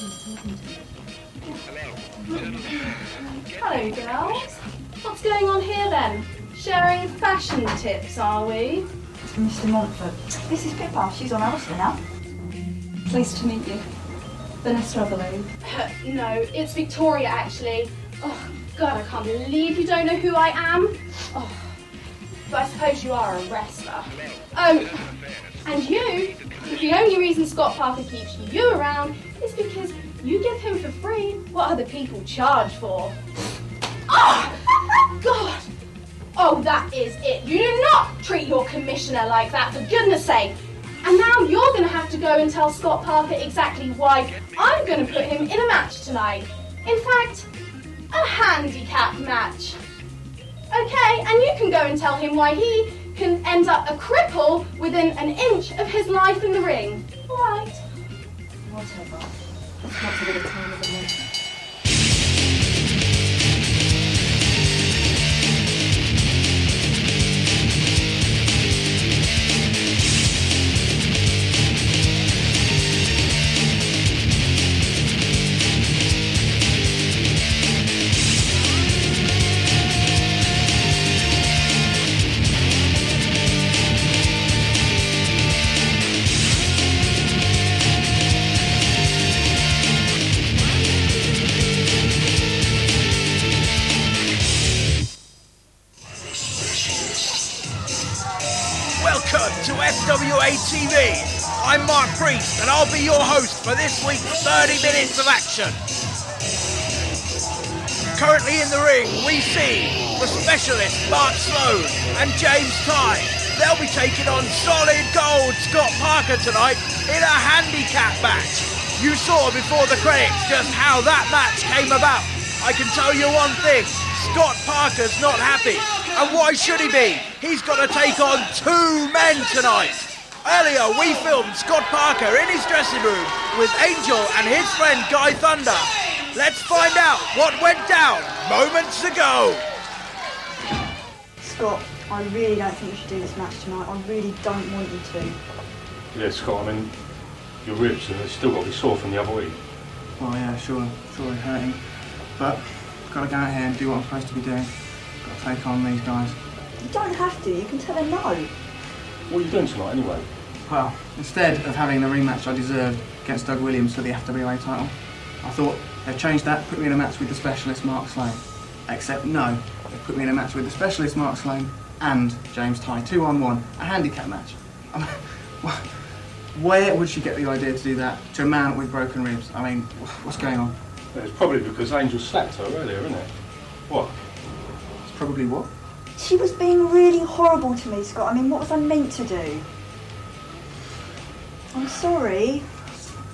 Hello, girls. What's going on here then? Sharing fashion tips, are we? Mr. Montfort. This is Pippa. She's on Ulster now. Pleased to meet you. Vanessa Travell. No, it's Victoria, actually. Oh, God, I can't believe you don't know who I am. Oh, but I suppose you are a wrestler. And you, the only reason Scott Parker keeps you around is because you give him for free what other people charge for. Oh, God! Oh, that is it. You do not treat your commissioner like that, for goodness sake. And now you're going to have to go and tell Scott Parker exactly why I'm going to put him in a match tonight. In fact, a handicap match. Okay, and you can go and tell him why he can end up a cripple within an inch of his life in the ring. All right? Whatever. It's not a bit of time, isn't it? To FWA TV. I'm Mark Priest and I'll be your host for this week's 30 minutes of action. Currently in the ring we see the specialist Mark Sloan and James Tighe. They'll be taking on solid gold Scott Parker tonight in a handicap match. You saw before the credits just how that match came about. I can tell you one thing, Scott Parker's not happy. And why should he be? He's got to take on two men tonight. Earlier, we filmed Scott Parker in his dressing room with Angel and his friend Guy Thunder. Let's find out what went down moments ago. Scott, I really don't think you should do this match tonight. I really don't want you to. Yeah, Scott, I mean, your ribs have still got to be sore from the other week. Oh yeah, sure they're hurting. But I've got to go out here and do what I'm supposed to be doing. Got to take on these guys. You don't have to. You can tell them no. What are you doing tonight anyway? Well, instead of having the rematch I deserved against Doug Williams for the FWA title, I thought they'd change that, put me in a match with the specialist Mark Sloan. Except no, they put me in a match with the specialist Mark Sloan and James Tighe, 2-on-1, a handicap match. Where would she get the idea to do that to a man with broken ribs? I mean, what's going on? Well, it's probably because Angel slapped her earlier, isn't it? What? It's probably what? She was being really horrible to me, Scott. I mean, what was I meant to do? I'm sorry.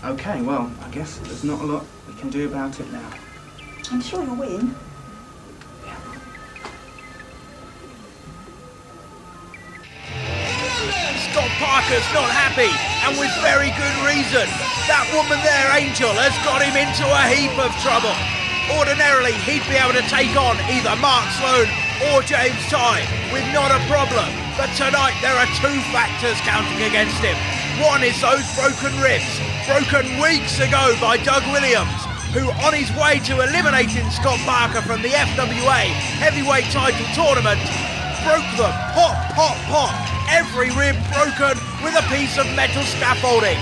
Okay, well, I guess there's not a lot we can do about it now. I'm sure you'll win. Scott Parker's not happy, and with very good reason. That woman there, Angel, has got him into a heap of trouble. Ordinarily, he'd be able to take on either Mark Sloan or James Tighe with not a problem. But tonight, there are two factors counting against him. One is those broken ribs, broken weeks ago by Doug Williams, who on his way to eliminating Scott Parker from the FWA heavyweight title tournament, broke them, pop, pop, pop. Every rib broken with a piece of metal scaffolding.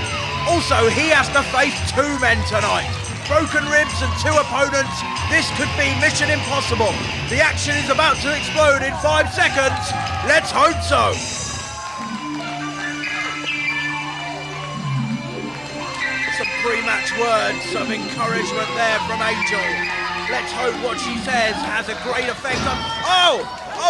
Also, he has to face two men tonight. Broken ribs and two opponents. This could be mission impossible. The action is about to explode in 5 seconds. Let's hope so. Some pre-match words of encouragement there from Angel. Let's hope what she says has a great effect on... Oh,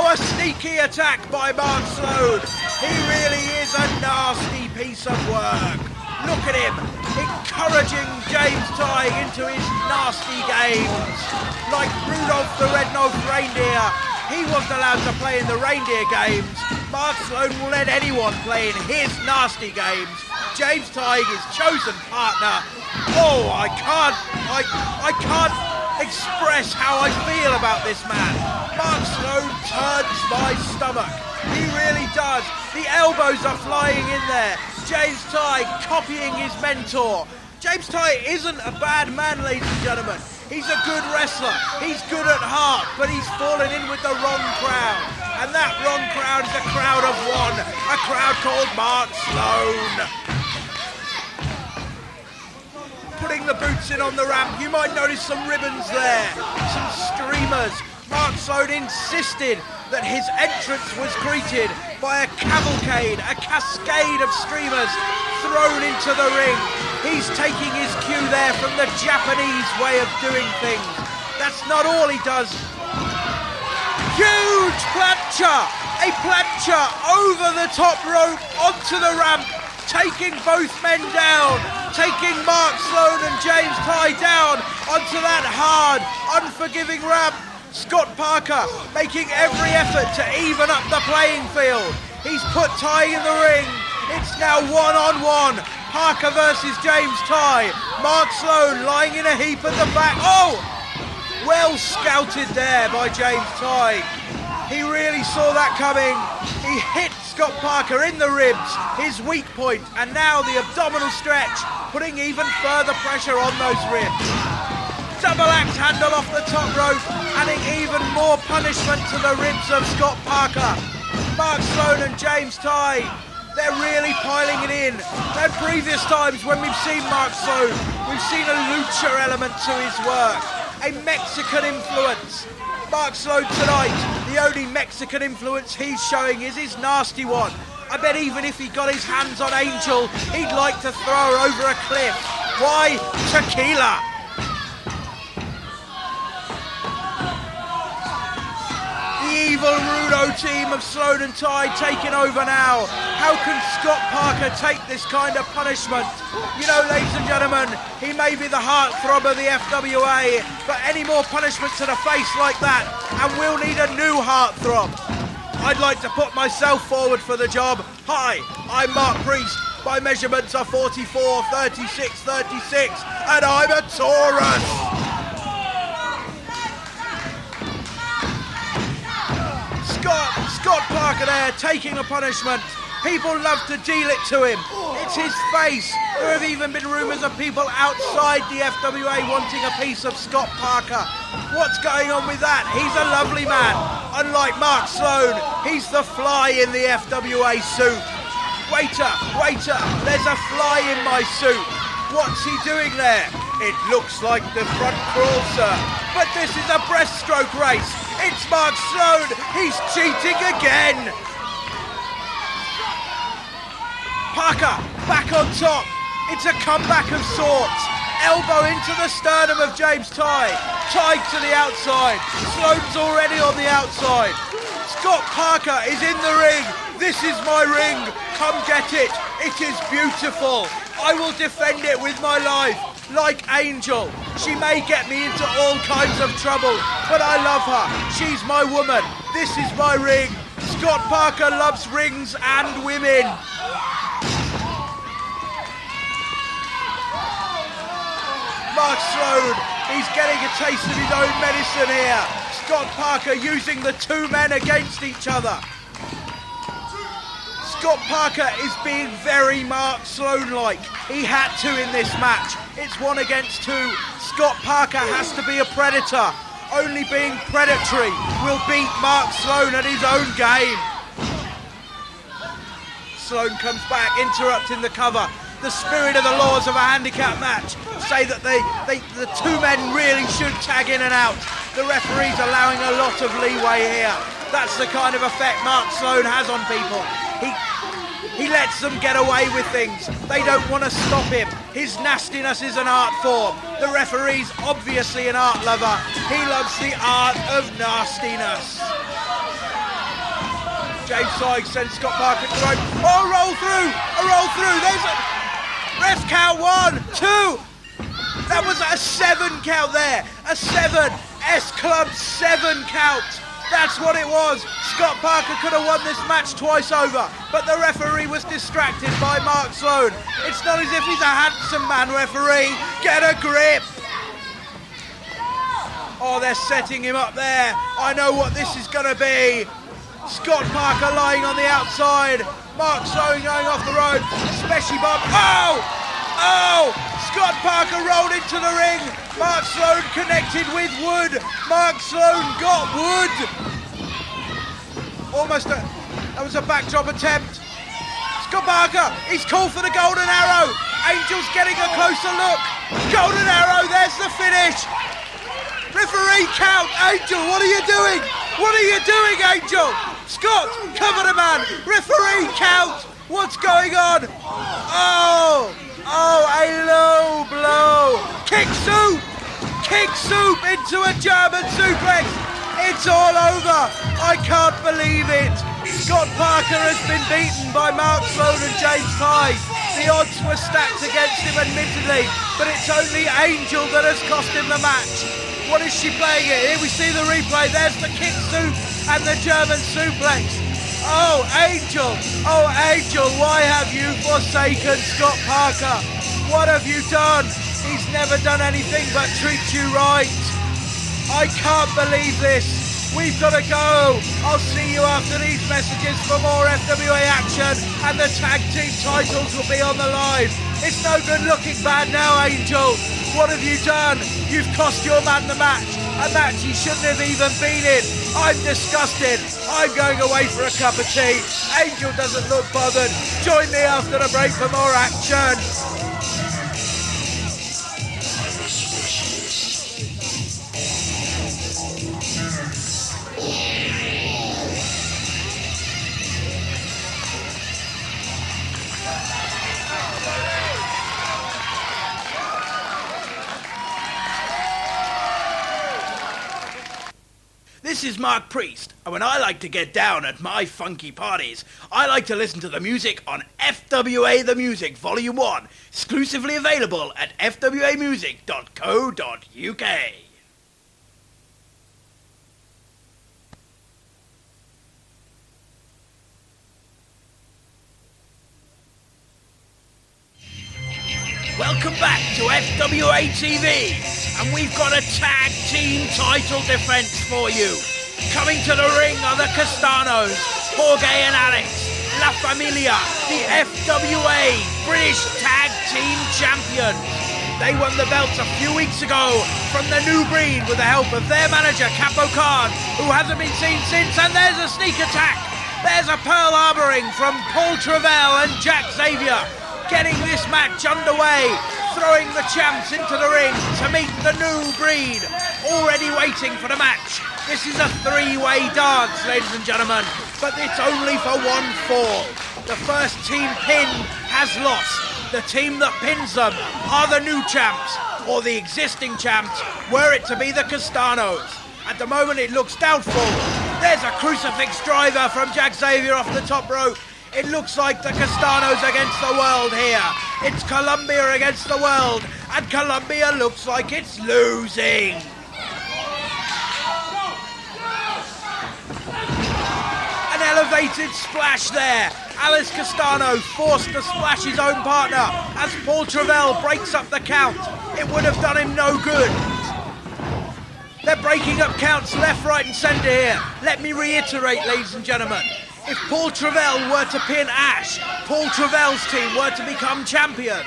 a sneaky attack by Mark Sloan. He really is a nasty piece of work. Look at him, encouraging James Tighe into his nasty games. Like Rudolph the Red-Nosed Reindeer, he wasn't allowed to play in the reindeer games. Mark Sloan will let anyone play in his nasty games. James Tighe, his chosen partner. Oh, I can't express how I feel about this man. Mark Sloan turns my stomach. He really does. The elbows are flying in there. James Tighe copying his mentor. James Tighe isn't a bad man, ladies and gentlemen. He's a good wrestler. He's good at heart, but he's fallen in with the wrong crowd. And that wrong crowd is a crowd of one. A crowd called Mark Sloan. Putting the boots in on the ramp, you might notice some ribbons there, some streamers. Mark Sloan insisted that his entrance was greeted by a cavalcade, a cascade of streamers thrown into the ring. He's taking his cue there from the Japanese way of doing things. That's not all he does. Huge plancha! A plancha over the top rope onto the ramp, taking both men down, taking Mark Sloan and James Tighe down onto that hard, unforgiving ramp. Scott Parker making every effort to even up the playing field. He's put Tighe in the ring. It's now one-on-one. Parker versus James Tighe. Mark Sloan lying in a heap at the back. Oh! Well scouted there by James Tighe. He really saw that coming. He hit Scott Parker in the ribs, his weak point, and now the abdominal stretch, putting even further pressure on those ribs. Double axe handle off the top rope, adding even more punishment to the ribs of Scott Parker. Mark Sloan and James Tighe, they're really piling it in. At previous times when we've seen Mark Sloan, we've seen a lucha element to his work, a Mexican influence. Mark Sloan tonight, the only Mexican influence he's showing is his nasty one. I bet even if he got his hands on Angel, he'd like to throw her over a cliff. Why? Tequila. The evil Rudo team of Sloan and Tighe taking over now. How can Scott Parker take this kind of punishment? You know, ladies and gentlemen, he may be the heartthrob of the FWA, but any more punishment to the face like that, and we'll need a new heartthrob. I'd like to put myself forward for the job. Hi, I'm Mark Priest. My measurements are 44, 36, 36, and I'm a Taurus. Scott Parker there taking a punishment. People love to deal it to him. It's his face. There have even been rumours of people outside the FWA wanting a piece of Scott Parker. What's going on with that? He's a lovely man. Unlike Mark Sloan, he's the fly in the FWA suit. Waiter, there's a fly in my suit. What's he doing there? It looks like the front crawl, sir. But this is a breaststroke race. It's Mark Sloan. He's cheating again. Parker back on top. It's a comeback of sorts. Elbow into the sternum of James Tighe. Tighe to the outside. Sloan's already on the outside. Scott Parker is in the ring. This is my ring. Come get it. It is beautiful. I will defend it with my life. Like Angel. She may get me into all kinds of trouble, but I love her. She's my woman. This is my ring. Scott Parker loves rings and women. Mark Sloan, he's getting a taste of his own medicine here. Scott Parker using the two men against each other. Scott Parker is being very Mark Sloan-like. He had to in this match. It's 1 against 2. Scott Parker has to be a predator. Only being predatory will beat Mark Sloan at his own game. Sloan comes back, interrupting the cover. The spirit of the laws of a handicap match say that the two men really should tag in and out. The referee's allowing a lot of leeway here. That's the kind of effect Mark Sloan has on people. He lets them get away with things. They don't want to stop him. His nastiness is an art form. The referee's obviously an art lover. He loves the art of nastiness. James Tighe sends Scott Parker to the rope. Oh, roll through! A roll through! There's a... Ref count 1, 2. That was a 7 count there. A 7. S-Club 7 count. That's what it was. Scott Parker could have won this match twice over, but the referee was distracted by Mark Sloan. It's not as if he's a handsome man, referee. Get a grip. Oh, they're setting him up there. I know what this is going to be. Scott Parker lying on the outside. Mark Sloan going off the rope. Especially Bob. Oh! Oh! Scott Parker rolled into the ring. Mark Sloan connected with Wood. Mark Sloan got Wood. That was a backdrop attempt. Scott Parker, he's called for the golden arrow. Angel's getting a closer look. Golden arrow, there's the finish. Referee count. Angel, what are you doing? What are you doing, Angel? Scott, cover the man. Referee count. What's going on? Oh, a low blow. Kick soup. Kick soup into a German suplex. It's all over. I can't believe it. Scott Parker has been beaten by Mark Sloan and James Tighe. The odds were stacked against him, admittedly, but it's only Angel that has cost him the match. What is she playing it? Here we see the replay. There's the kick soup and the German suplex. Oh, Angel, why have you forsaken Scott Parker? What have you done? He's never done anything but treat you right. I can't believe this. We've got to go. I'll see you after these messages for more FWA action, and the tag team titles will be on the line. It's no good looking bad now, Angel. What have you done? You've cost your man the match, a match he shouldn't have even been in. I'm disgusted. I'm going away for a cup of tea. Angel doesn't look bothered. Join me after the break for more action. This is Mark Priest, and when I like to get down at my funky parties, I like to listen to the music on FWA The Music Volume 1, exclusively available at fwamusic.co.uk. Welcome back to FWA TV, and we've got a tag team title defense for you. Coming to the ring are the Castanos, Jorge and Alex, La Familia, the FWA British Tag Team Champions. They won the belts a few weeks ago from the New Breed with the help of their manager, Capo Khan, who hasn't been seen since, and there's a sneak attack. There's a Pearl Harboring from Paul Travell and Xavier, getting this match underway, throwing the champs into the ring to meet the New Breed, already waiting for the match. This is a three-way dance, ladies and gentlemen, but it's only for one fall. The first team pinned has lost. The team that pins them are the new champs, or the existing champs, were it to be the Castanos. At the moment it looks doubtful. There's a crucifix driver from Xavier off the top rope. It looks like the Castanos against the world here. It's Colombia against the world, and Colombia looks like it's losing. An elevated splash there. Alex Castano forced to splash his own partner as Paul Travell breaks up the count. It would have done him no good. They're breaking up counts left, right and centre here. Let me reiterate, ladies and gentlemen. If Paul Travell were to pin Ash, Paul Travell's team were to become champions.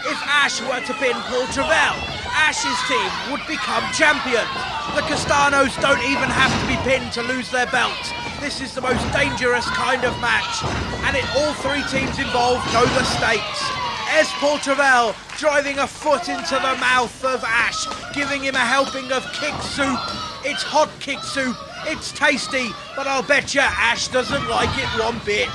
If Ash were to pin Paul Travell, Ash's team would become champions. The Castanos don't even have to be pinned to lose their belts. This is the most dangerous kind of match, and all three teams involved know the stakes. There's Paul Travell driving a foot into the mouth of Ash, giving him a helping of kick soup. It's hot kick soup. It's tasty, but I'll bet you Ash doesn't like it one bit.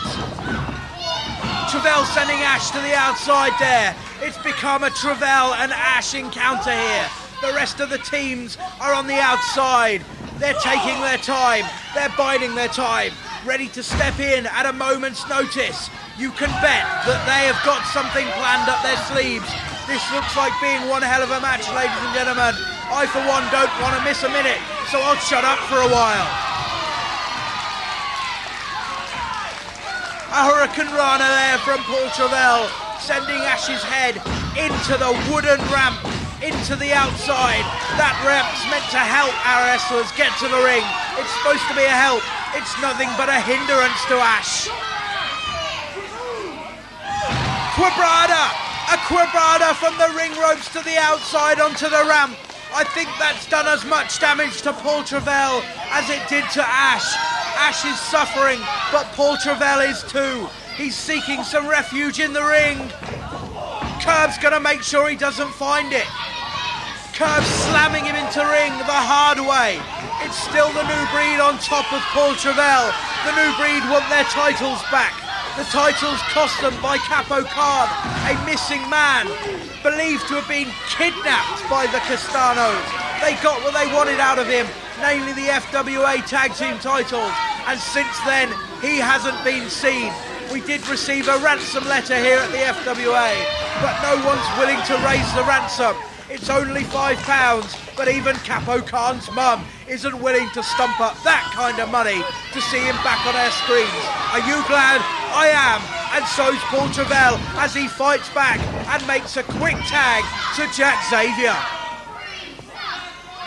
Travell sending Ash to the outside there. It's become a Travell and Ash encounter here. The rest of the teams are on the outside. They're taking their time. They're biding their time, ready to step in at a moment's notice. You can bet that they have got something planned up their sleeves. This looks like being one hell of a match, ladies and gentlemen. I, for one, don't want to miss a minute, so I'll shut up for a while. A Hurricane Rana there from Paul Travell, sending Ash's head into the wooden ramp, into the outside. That ramp's meant to help our wrestlers get to the ring. It's supposed to be a help. It's nothing but a hindrance to Ash. Quebrada! A Quebrada from the ring ropes to the outside onto the ramp. I think that's done as much damage to Paul Travell as it did to Ash. Ash is suffering, but Paul Travell is too. He's seeking some refuge in the ring. Curve's going to make sure he doesn't find it. Curve slamming him into ring the hard way. It's still the New Breed on top of Paul Travell. The New Breed want their titles back. The titles cost them by Capo Khan, a missing man, believed to have been kidnapped by the Castanos. They got what they wanted out of him, namely the FWA tag team titles, and since then he hasn't been seen. We did receive a ransom letter here at the FWA, but no one's willing to raise the ransom. It's only £5, but even Capo Khan's mum isn't willing to stump up that kind of money to see him back on our screens. Are you glad? I am, and so's Paul Travell as he fights back and makes a quick tag to Jack Xavier.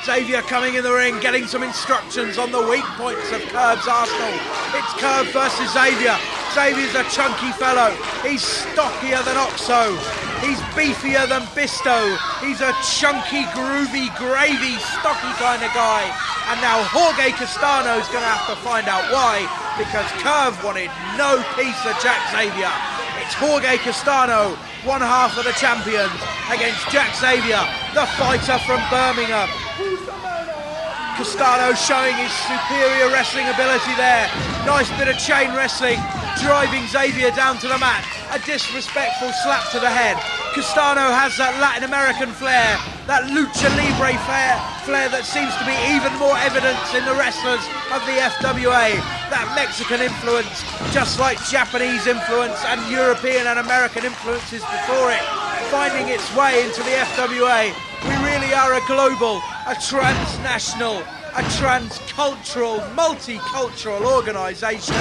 Xavier coming in the ring, getting some instructions on the weak points of Curve's arsenal. It's Curve versus Xavier. Xavier's a chunky fellow. He's stockier than Oxo. He's beefier than Bisto. He's a chunky, groovy, gravy, stocky kind of guy. And now Jorge Castano's going to have to find out why, because Curve wanted no piece of Jack Xavier. It's Jorge Castano, one half of the champions, against Jack Xavier, the fighter from Birmingham. Castano showing his superior wrestling ability there. Nice bit of chain wrestling, driving Xavier down to the mat. A disrespectful slap to the head. Castano has that Latin American flair, that lucha libre flair that seems to be even more evident in the wrestlers of the FWA. That Mexican influence, just like Japanese influence and European and American influences before it, finding its way into the FWA. We really are a global, a transnational, a transcultural, multicultural organisation.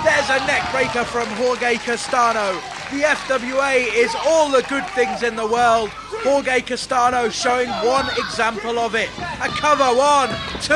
There's a neckbreaker from Jorge Castano. The FWA is all the good things in the world. Jorge Castano showing one example of it. A cover, 1, 2,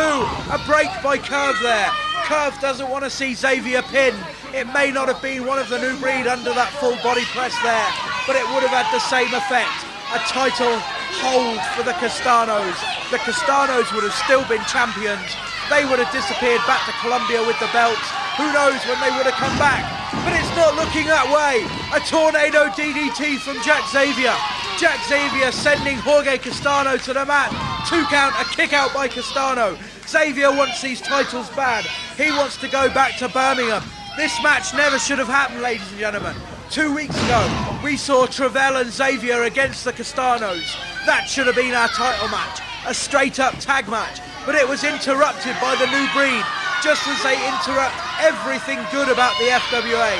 a break by Curve there. Curve doesn't want to see Xavier pinned. It may not have been one of the New Breed under that full body press there, but it would have had the same effect. A title hold for the Castanos. The Castanos would have still been champions. They would have disappeared back to Colombia with the belts. Who knows when they would have come back? But it's not looking that way. A tornado DDT from Jack Xavier. Jack Xavier sending Jorge Castano to the mat. 2 count, a kick out by Castano. Xavier wants these titles bad. He wants to go back to Birmingham. This match never should have happened, ladies and gentlemen. 2 weeks ago, we saw Travell and Xavier against the Castanos. That should have been our title match, a straight-up tag match, but it was interrupted by the New Breed, just as they interrupt everything good about the FWA.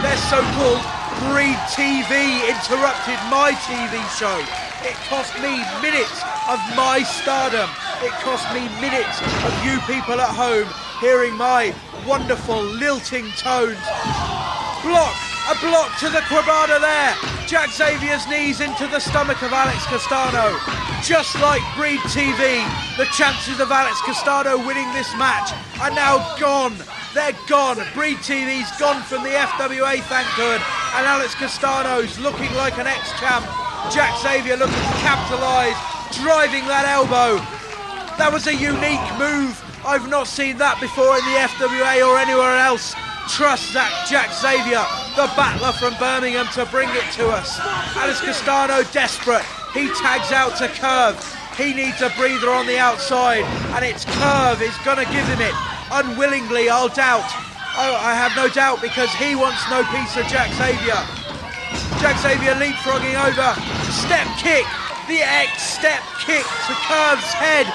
Their so-called Breed TV interrupted my TV show. It cost me minutes of my stardom. It cost me minutes of you people at home hearing my wonderful lilting tones. A block to the Quebrada there. Jack Xavier's knees into the stomach of Alex Castano. Just like Breed TV, the chances of Alex Castano winning this match are now gone. They're gone. Breed TV's gone from the FWA, thank God. And Alex Castano's looking like an ex-champ. Jack Xavier looking to capitalise, driving that elbow. That was a unique move. I've not seen that before in the FWA or anywhere else. Trust Jack Xavier, the battler from Birmingham, to bring it to us. Alex Castano desperate. He tags out to Curve. He needs a breather on the outside, and it's Curve is going to give him it. Unwillingly, I'll doubt. Oh, I have no doubt, because he wants no piece of Jack Xavier. Jack Xavier leapfrogging over. Step kick. The X-step kick to Curve's head.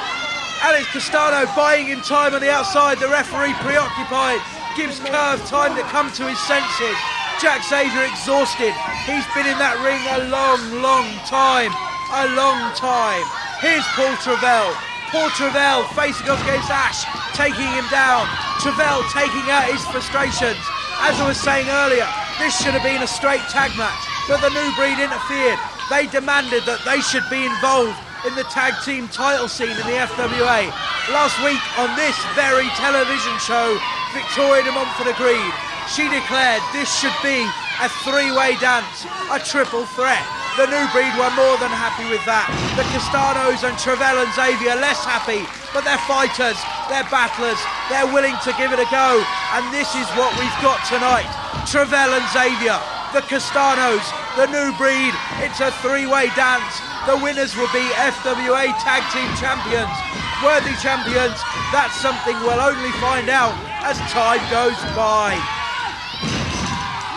Alex Castano buying him time on the outside. The referee preoccupied. Gives Curve time to come to his senses. Jack Xavier exhausted. He's been in that ring a long time. A long time. Here's Paul Travell. Paul Travell facing off against Ash, taking him down. Travell taking out his frustrations. As I was saying earlier, this should have been a straight tag match, but the New Breed interfered. They demanded that they should be involved in the tag team title scene in the FWA. Last week on this very television show, Victoria de Montfort agreed. She declared this should be a 3-way dance, a triple threat. The new breed were more than happy with that. The Castanos and Travell and Xavier less happy, but they're fighters, they're battlers, they're willing to give it a go, and this is what we've got tonight. Travell and Xavier, the Castanos, the new breed. It's a three-way dance. The winners will be FWA Tag Team Champions. Worthy champions, that's something we'll only find out as time goes by.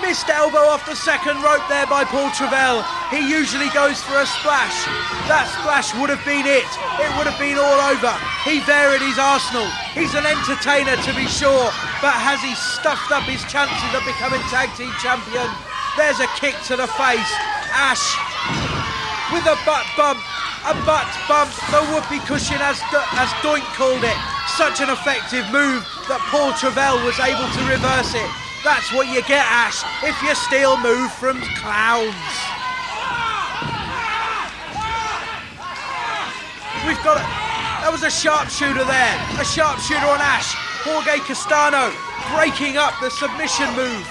Missed elbow off the second rope there by Paul Travell. He usually goes for a splash. That splash would have been it. It would have been all over. He varied his arsenal. He's an entertainer to be sure, but has he stuffed up his chances of becoming tag team champion? There's a kick to the face. Ash with a butt bump. A butt bump. The whoopee cushion as Doink called it. Such an effective move that Paul Travell was able to reverse it. That's what you get, Ash, if you steal move from clowns. We've got that was a sharpshooter there. A sharpshooter on Ash. Jorge Castano breaking up the submission move.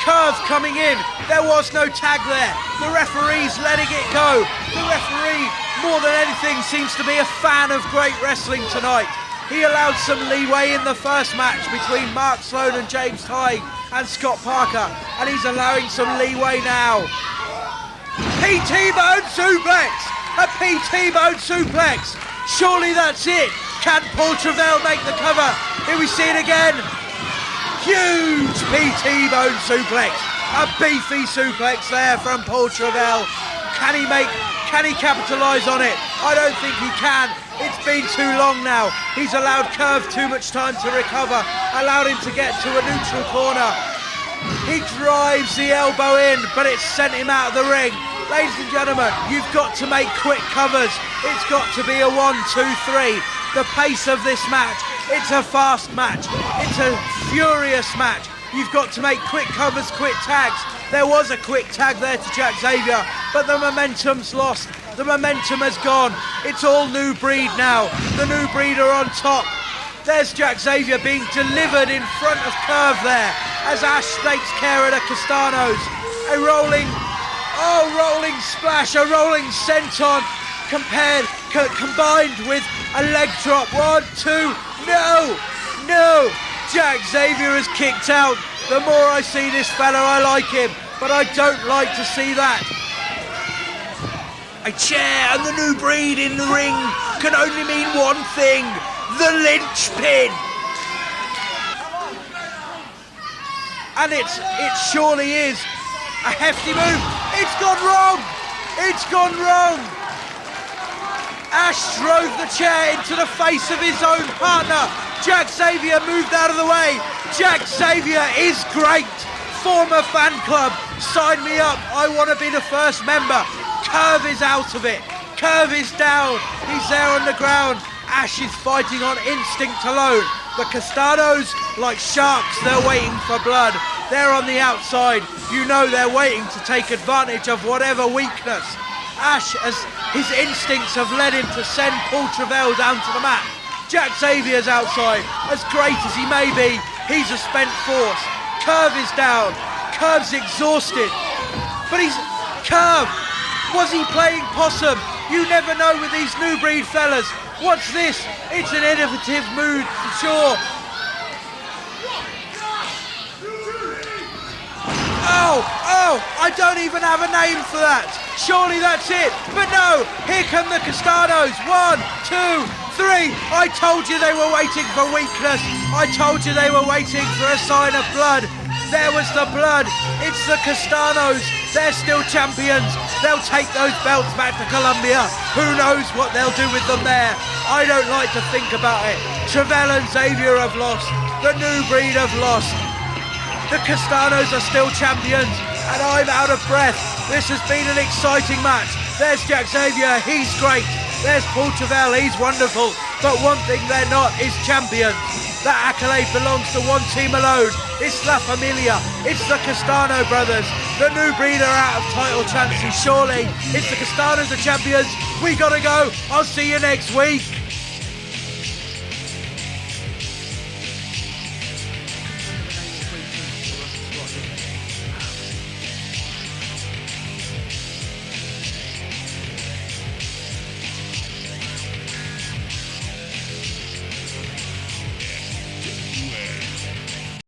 Curve coming in. There was no tag there. The referee's letting it go. The referee, more than anything, seems to be a fan of great wrestling tonight. He allowed some leeway in the first match between Mark Sloan and James Tighe and Scott Parker, and he's allowing some leeway now. PT-bone suplex! A PT-bone suplex! Surely that's it! Can Paul Travell make the cover? Here we see it again. Huge PT-bone suplex! A beefy suplex there from Paul Travell. Can he capitalise on it? I don't think he can. It's been too long now. He's allowed Curve too much time to recover, allowed him to get to a neutral corner. He drives the elbow in, but it's sent him out of the ring. Ladies and gentlemen, you've got to make quick covers. It's got to be a 1, 2, 3. The pace of this match, it's a fast match. It's a furious match. You've got to make quick covers, quick tags. There was a quick tag there to Jack Xavier, but the momentum's lost. The momentum has gone. It's all new breed now. The new breed are on top. There's Jack Xavier being delivered in front of Curve there as Ash takes care of the Castanos. A rolling splash, a rolling senton combined with a leg drop. 1, 2, no. Jack Xavier is kicked out. The more I see this fella, I like him, but I don't like to see that. A chair and the new breed in the ring can only mean one thing: the linchpin. And it surely is a hefty move. It's gone wrong. It's gone wrong. Ash drove the chair into the face of his own partner. Jack Xavier moved out of the way. Jack Xavier is great. Former fan club. Sign me up. I want to be the first member. Curve is out of it. Curve is down. He's there on the ground. Ash is fighting on instinct alone. The Castanos, like sharks, they're waiting for blood. They're on the outside. You know they're waiting to take advantage of whatever weakness. Ash, as his instincts have led him to send Paul Travell down to the mat. Jack Xavier's outside. As great as he may be, he's a spent force. Curve is down. Curve's exhausted. But Curve, was he playing possum? You never know with these new breed fellas. What's this? It's an innovative move for sure. Oh, I don't even have a name for that. Surely that's it. But no, here come the Castanos. 1, 2, 3. I told you they were waiting for weakness. I told you they were waiting for a sign of blood. There was the blood. It's the Castanos. They're still champions. They'll take those belts back to Colombia. Who knows what they'll do with them there? I don't like to think about it. Travell and Xavier have lost. The new breed have lost. The Castanos are still champions, and I'm out of breath. This has been an exciting match. There's Jack Xavier, he's great. There's Paul Travell, he's wonderful. But one thing they're not is champions. That accolade belongs to one team alone. It's La Familia. It's the Castano brothers. The new breed are out of title chances, surely. It's the Castanos, the champions. We gotta go. I'll see you next week.